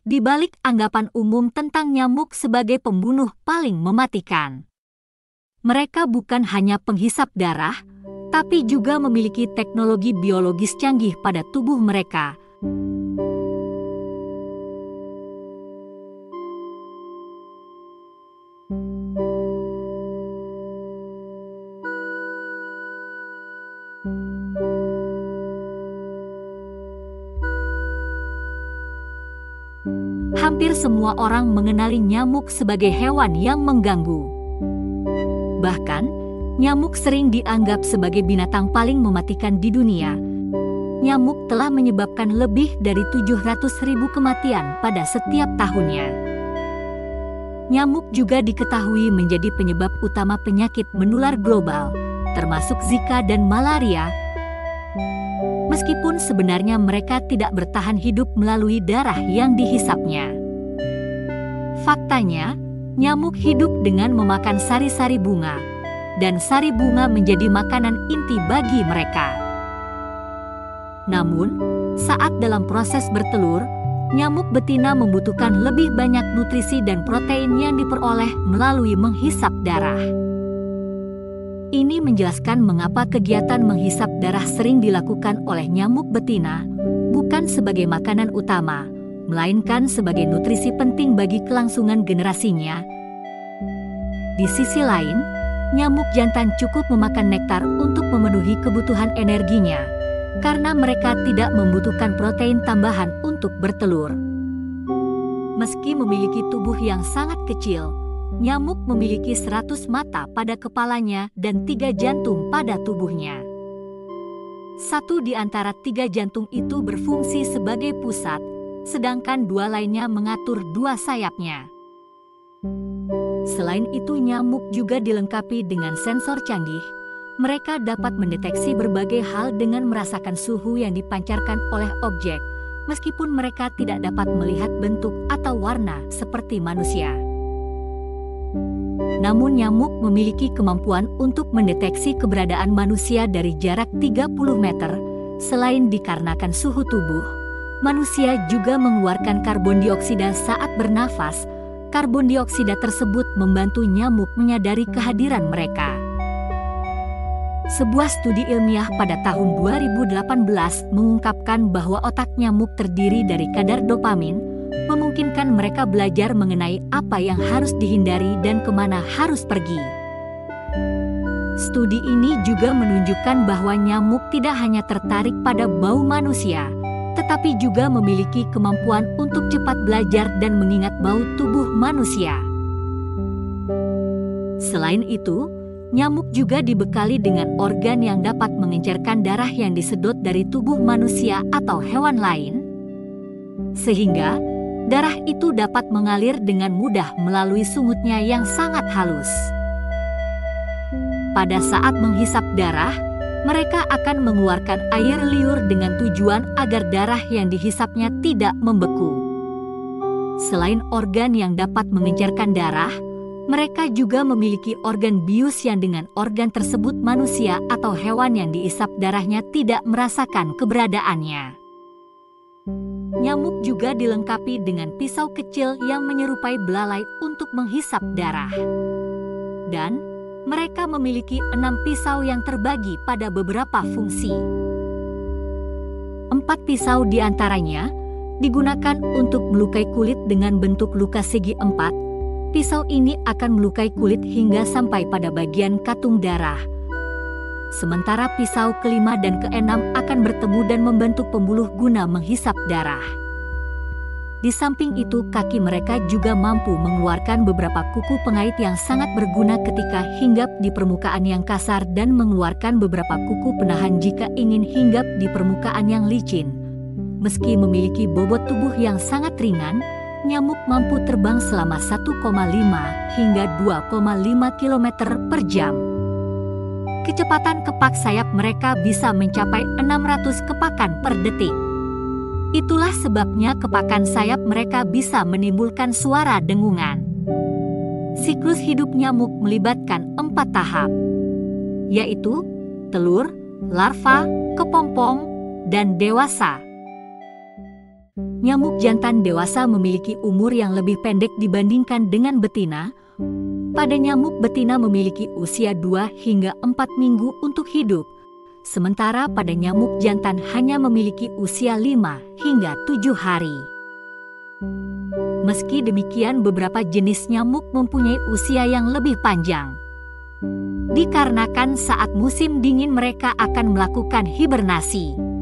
di balik anggapan umum tentang nyamuk sebagai pembunuh paling mematikan. Mereka bukan hanya penghisap darah, tapi juga memiliki teknologi biologis canggih pada tubuh mereka. Hampir semua orang mengenali nyamuk sebagai hewan yang mengganggu. Bahkan, nyamuk sering dianggap sebagai binatang paling mematikan di dunia. Nyamuk telah menyebabkan lebih dari 700.000 kematian pada setiap tahunnya. Nyamuk juga diketahui menjadi penyebab utama penyakit menular global, termasuk Zika dan malaria. Meskipun sebenarnya mereka tidak bertahan hidup melalui darah yang dihisapnya. Faktanya, nyamuk hidup dengan memakan sari-sari bunga, dan sari bunga menjadi makanan inti bagi mereka. Namun, saat dalam proses bertelur, nyamuk betina membutuhkan lebih banyak nutrisi dan protein yang diperoleh melalui menghisap darah. Ini menjelaskan mengapa kegiatan menghisap darah sering dilakukan oleh nyamuk betina, bukan sebagai makanan utama, melainkan sebagai nutrisi penting bagi kelangsungan generasinya. Di sisi lain, nyamuk jantan cukup memakan nektar untuk memenuhi kebutuhan energinya, karena mereka tidak membutuhkan protein tambahan untuk bertelur. Meski memiliki tubuh yang sangat kecil, nyamuk memiliki 100 mata pada kepalanya dan 3 jantung pada tubuhnya. 1 di antara 3 jantung itu berfungsi sebagai pusat, sedangkan 2 lainnya mengatur 2 sayapnya. Selain itu, nyamuk juga dilengkapi dengan sensor canggih. Mereka dapat mendeteksi berbagai hal dengan merasakan suhu yang dipancarkan oleh objek, meskipun mereka tidak dapat melihat bentuk atau warna seperti manusia. Namun nyamuk memiliki kemampuan untuk mendeteksi keberadaan manusia dari jarak 30 meter. Selain dikarenakan suhu tubuh, manusia juga mengeluarkan karbon dioksida saat bernafas. Karbon dioksida tersebut membantu nyamuk menyadari kehadiran mereka. Sebuah studi ilmiah pada tahun 2018 mengungkapkan bahwa otak nyamuk terdiri dari kadar dopamin, memungkinkan mereka belajar mengenai apa yang harus dihindari dan kemana harus pergi. Studi ini juga menunjukkan bahwa nyamuk tidak hanya tertarik pada bau manusia, tetapi juga memiliki kemampuan untuk cepat belajar dan mengingat bau tubuh manusia. Selain itu, nyamuk juga dibekali dengan organ yang dapat mengencerkan darah yang disedot dari tubuh manusia atau hewan lain, sehingga darah itu dapat mengalir dengan mudah melalui sungutnya yang sangat halus. Pada saat menghisap darah, mereka akan mengeluarkan air liur dengan tujuan agar darah yang dihisapnya tidak membeku. Selain organ yang dapat mengencerkan darah, mereka juga memiliki organ bius yang dengan organ tersebut manusia atau hewan yang dihisap darahnya tidak merasakan keberadaannya. Nyamuk juga dilengkapi dengan pisau kecil yang menyerupai belalai untuk menghisap darah. Dan mereka memiliki 6 pisau yang terbagi pada beberapa fungsi. 4 pisau diantaranya digunakan untuk melukai kulit dengan bentuk luka segi 4. Pisau ini akan melukai kulit hingga sampai pada bagian katung darah. Sementara pisau kelima dan keenam akan bertemu dan membentuk pembuluh guna menghisap darah. Di samping itu, kaki mereka juga mampu mengeluarkan beberapa kuku pengait yang sangat berguna ketika hinggap di permukaan yang kasar dan mengeluarkan beberapa kuku penahan jika ingin hinggap di permukaan yang licin. Meski memiliki bobot tubuh yang sangat ringan, nyamuk mampu terbang selama 1,5 hingga 2,5 km per jam. Kecepatan kepak sayap mereka bisa mencapai 600 kepakan per detik. Itulah sebabnya kepakan sayap mereka bisa menimbulkan suara dengungan. Siklus hidup nyamuk melibatkan 4 tahap, yaitu telur, larva, kepompong, dan dewasa. Nyamuk jantan dewasa memiliki umur yang lebih pendek dibandingkan dengan betina. Pada nyamuk betina memiliki usia 2 hingga 4 minggu untuk hidup, sementara pada nyamuk jantan hanya memiliki usia 5 hingga 7 hari. Meski demikian, beberapa jenis nyamuk mempunyai usia yang lebih panjang. Dikarenakan saat musim dingin mereka akan melakukan hibernasi.